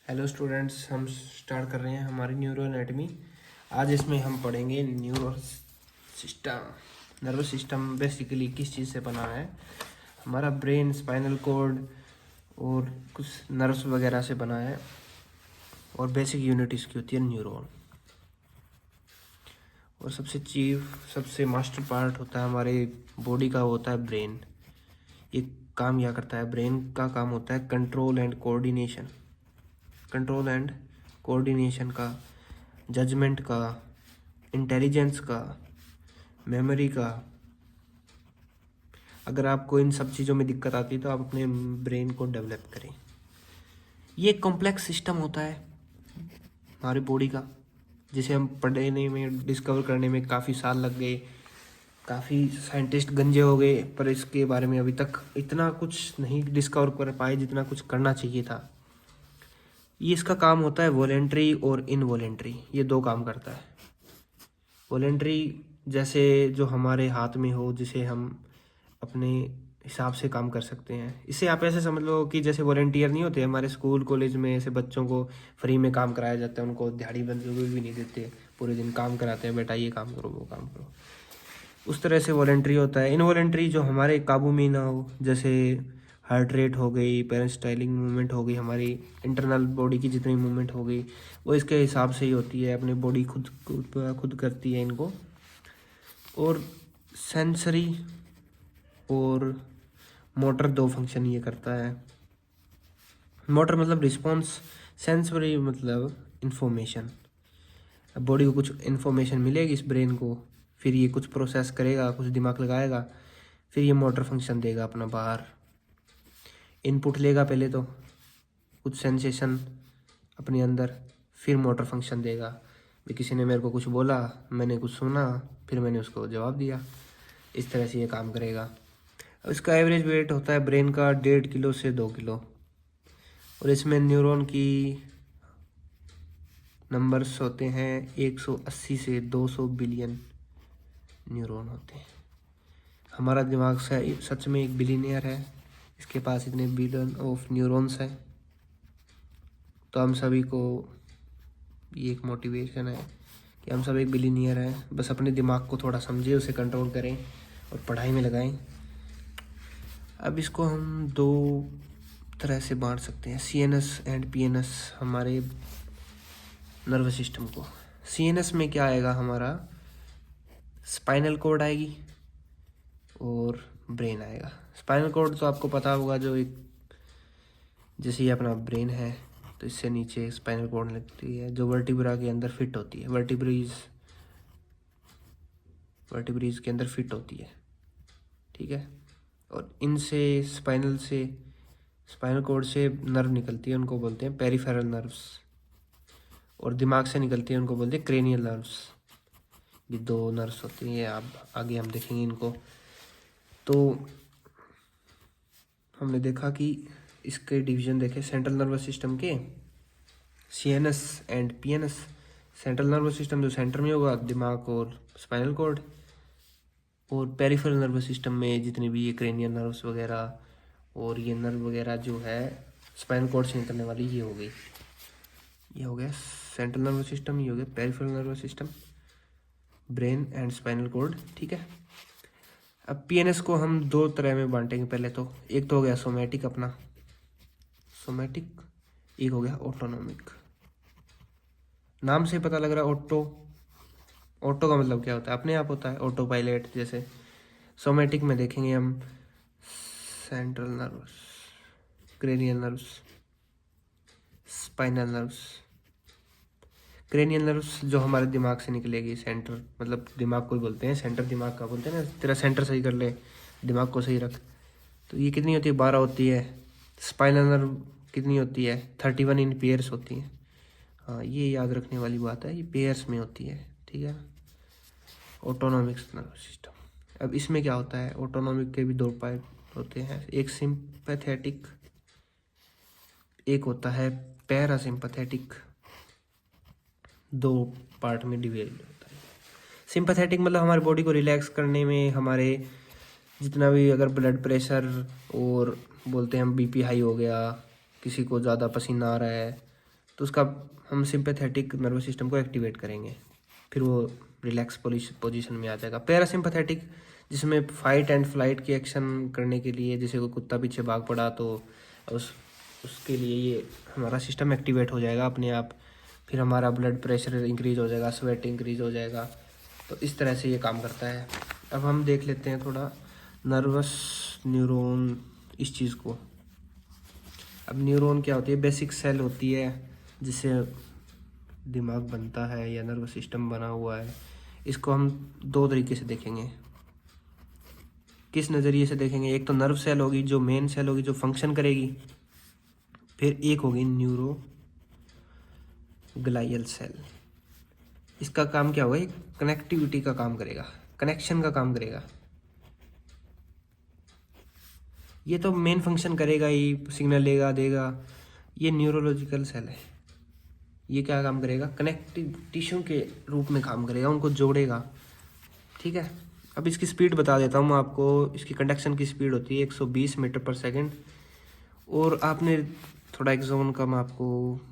Hello students, हम start कर रहे हैं हमारी न्यूरो एनाटमी। आज इसमें हम पढ़ेंगे neuro system. Nervous system basically किस चीज़ से बना है। हमारा ब्रेन, स्पाइनल कॉर्ड और कुछ नर्व्स वगैरह से बना है। और बेसिक यूनिट इसकी होती है न्यूरॉन। और सबसे मास्टर पार्ट होता है हमारे बॉडी का, होता है ब्रेन। ये काम क्या करता है? ब्रेन का काम होता है कंट्रोल एंड कोऑर्डिनेशन का, जजमेंट का, इंटेलिजेंस का, मेमोरी का। अगर आपको इन सब चीज़ों में दिक्कत आती है तो आप अपने ब्रेन को डेवलप करें। ये एक कॉम्प्लेक्स सिस्टम होता है हमारी बॉडी का, जिसे हम पढ़ने में, डिस्कवर करने में काफ़ी साल लग गए। काफ़ी साइंटिस्ट गंजे हो गए, पर इसके बारे में अभी तक इतना कुछ नहीं डिस्कवर कर पाए जितना कुछ करना चाहिए था। ये इसका काम होता है वॉलेंट्री और इनवॉलेंट्री, ये दो काम करता है। वॉलेंट्री जैसे जो हमारे हाथ में हो, जिसे हम अपने हिसाब से काम कर सकते हैं। इसे आप ऐसे समझ लो कि जैसे वॉलेंटियर नहीं होते हमारे स्कूल कॉलेज में, ऐसे बच्चों को फ्री में काम कराया जाता है, उनको दिहाड़ी मजदूरी भी नहीं देते, पूरे दिन काम कराते हैं, बेटा ये काम करो वो काम करो। उस तरह से वॉलेंट्री होता है। इनवॉलेंट्री जो हमारे काबू में ना हो, जैसे हार्ट रेट हो गई, पेरेंटाइलिंग मूवमेंट हो गई, हमारी इंटरनल बॉडी की जितनी मूवमेंट हो गई वो इसके हिसाब से ही होती है। अपनी बॉडी खुद करती है इनको। और सेंसरी और मोटर दो फंक्शन ये करता है। मोटर मतलब रिस्पॉन्स, सेंसरी मतलब इंफॉर्मेशन। अब बॉडी को कुछ इन्फॉर्मेशन मिलेगी इस ब्रेन को, फिर ये कुछ प्रोसेस करेगा, कुछ दिमाग लगाएगा, फिर ये मोटर फंक्शन देगा अपना बाहर। इनपुट लेगा पहले तो कुछ सेंसेशन अपने अंदर, फिर मोटर फंक्शन देगा। भी किसी ने मेरे को कुछ बोला, मैंने कुछ सुना, फिर मैंने उसको जवाब दिया। इस तरह से ये काम करेगा। अब इसका एवरेज वेट होता है ब्रेन का 1.5 किलो से 2 किलो। और इसमें न्यूरॉन की नंबर्स होते हैं 180 से 200 बिलियन न्यूरॉन होते हैं। हमारा दिमाग सच में एक बिलियनियर है, इसके पास इतने बिलियन ऑफ न्यूरॉन्स हैं। तो हम सभी को ये एक मोटिवेशन है कि हम सब एक बिलियनियर हैं। बस अपने दिमाग को थोड़ा समझें, उसे कंट्रोल करें और पढ़ाई में लगाएं। अब इसको हम दो तरह से बांट सकते हैं, सीएनएस एंड पीएनएस, हमारे नर्वस सिस्टम को। सीएनएस में क्या आएगा? हमारा स्पाइनल कॉर्ड आएगी और ब्रेन आएगा। स्पाइनल कॉर्ड तो आपको पता होगा, जो एक जैसे ये अपना ब्रेन है तो इससे नीचे स्पाइनल कॉर्ड लगती है, जो वर्टिब्रा के अंदर फिट होती है। वर्टिब्रीज के अंदर फिट होती है, ठीक है। और इनसे स्पाइनल कॉर्ड से नर्व निकलती है, उनको बोलते हैं पेरिफेरल नर्व्स। और दिमाग से निकलती है, उनको बोलते हैं क्रेनियल नर्व्स। ये दो नर्व्स होती हैं, आप आगे हम देखेंगे इनको। तो हमने देखा कि इसके डिवीजन देखे सेंट्रल नर्वस सिस्टम के, CNS and PNS. Central nervous system जो सेंटर में होगा, दिमाग और स्पाइनल कॉर्ड। और पेरिफेरल नर्वस सिस्टम में जितने भी ये क्रेनियल नर्व्स वगैरह और ये नर्व वगैरह जो है स्पाइनल कॉर्ड से निकलने वाली, ये हो गया सेंट्रल नर्वस सिस्टम, ये हो गया peripheral nervous system, brain and spinal cord, ठीक है। अब पीएनएस को हम दो तरह में बांटेंगे। पहले तो एक तो हो गया सोमैटिक, अपना सोमैटिक। एक हो गया ऑटोनॉमिक। नाम से पता लग रहा है ऑटो का मतलब क्या होता है? अपने आप होता है, ऑटो पायलट जैसे। सोमैटिक में देखेंगे हम central nervous, cranial nerves, spinal nerves. Cranial nerves जो हमारे दिमाग से निकलेगी, सेंटर मतलब दिमाग को ही बोलते हैं, सेंटर दिमाग का बोलते हैं ना, तेरा सेंटर सही कर ले, दिमाग को सही रख। तो ये कितनी होती है? 12 होती है। स्पाइनल नर्व कितनी होती है? 31 इन पेयर्स होती है। हाँ, ये याद रखने वाली बात है, ये पेयर्स में होती है, ठीक है। Autonomic nervous system. अब इसमें क्या होता है? ऑटोनॉमिक के भी दो पार्ट होते हैं, एक सिंपैथेटिक, एक होता है पैरासिम्पैथेटिक। दो पार्ट में डिवाइड होता है। सिंपैथेटिक मतलब हमारी बॉडी को रिलैक्स करने में, हमारे जितना भी अगर ब्लड प्रेशर और बोलते हैं हम बीपी हाई हो गया, किसी को ज़्यादा पसीना आ रहा है, तो उसका हम सिंपैथेटिक नर्वस सिस्टम को एक्टिवेट करेंगे, फिर वो रिलैक्स पोजीशन में आ जाएगा। पैरासिम्पैथेटिक, जिसमें फाइट एंड फ्लाइट की एक्शन करने के लिए, जैसे कोई कुत्ता पीछे भाग पड़ा तो उसके लिए ये हमारा सिस्टम एक्टिवेट हो जाएगा अपने आप। फिर हमारा ब्लड प्रेशर इंक्रीज हो जाएगा, स्वेट इंक्रीज हो जाएगा। तो इस तरह से ये काम करता है। अब हम देख लेते हैं थोड़ा नर्वस न्यूरॉन इस चीज़ को। अब न्यूरॉन क्या होती है? बेसिक सेल होती है जिससे दिमाग बनता है या नर्वस सिस्टम बना हुआ है। इसको हम दो तरीके से देखेंगे। किस नज़रिए से देखेंगे? एक तो नर्व सेल होगी जो मेन सेल होगी जो फंक्शन करेगी, फिर एक होगी न्यूरो ग्लाइयल सेल। इसका काम क्या होगा? कनेक्टिविटी का काम करेगा, कनेक्शन का काम करेगा। ये तो मेन फंक्शन करेगा ही, सिग्नल लेगा देगा। ये न्यूरोलॉजिकल सेल है, ये क्या काम करेगा? कनेक्टिव टिश्यू के रूप में काम करेगा, उनको जोड़ेगा। ठीक है, अब इसकी स्पीड बता देता हूँ मैं आपको। इसकी कंडक्शन की स्पीड होती है 120 मीटर पर सेकंड। और आपने थोड़ा एक्सॉन का मैं आपको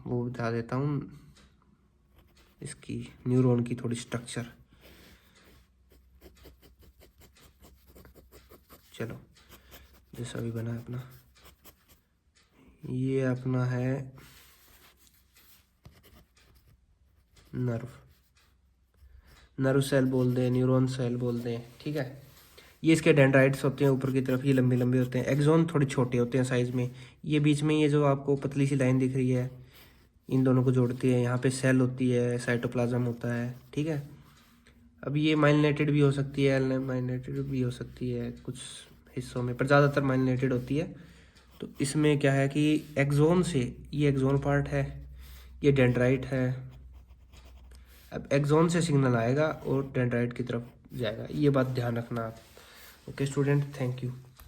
वो बता देता हूँ, इसकी न्यूरॉन की थोड़ी स्ट्रक्चर। चलो, जैसा भी बना है अपना, ये अपना है नर्व सेल बोल दें, न्यूरॉन सेल बोल दें। ठीक है, ये इसके डेंड्राइट्स होते हैं ऊपर की तरफ, ये लंबे लंबे होते हैं। एक्सॉन थोड़े छोटे होते हैं साइज़ में। ये बीच में ये जो आपको पतली सी लाइन दिख रही है, इन दोनों को जोड़ती है। यहाँ पे सेल होती है, साइटोप्लाज्म होता है। ठीक है, अब ये माइलिनेटेड भी हो सकती है, माइलिनेटेड भी हो सकती है कुछ हिस्सों में, पर ज़्यादातर माइलिनेटेड होती है। तो इसमें क्या है कि एक्सोन से, ये एक्सोन पार्ट है, ये डेंड्राइट है। अब एक्सोन से सिग्नल आएगा और डेंड्राइट की तरफ जाएगा, ये बात ध्यान रखना आप। Okay student, thank you.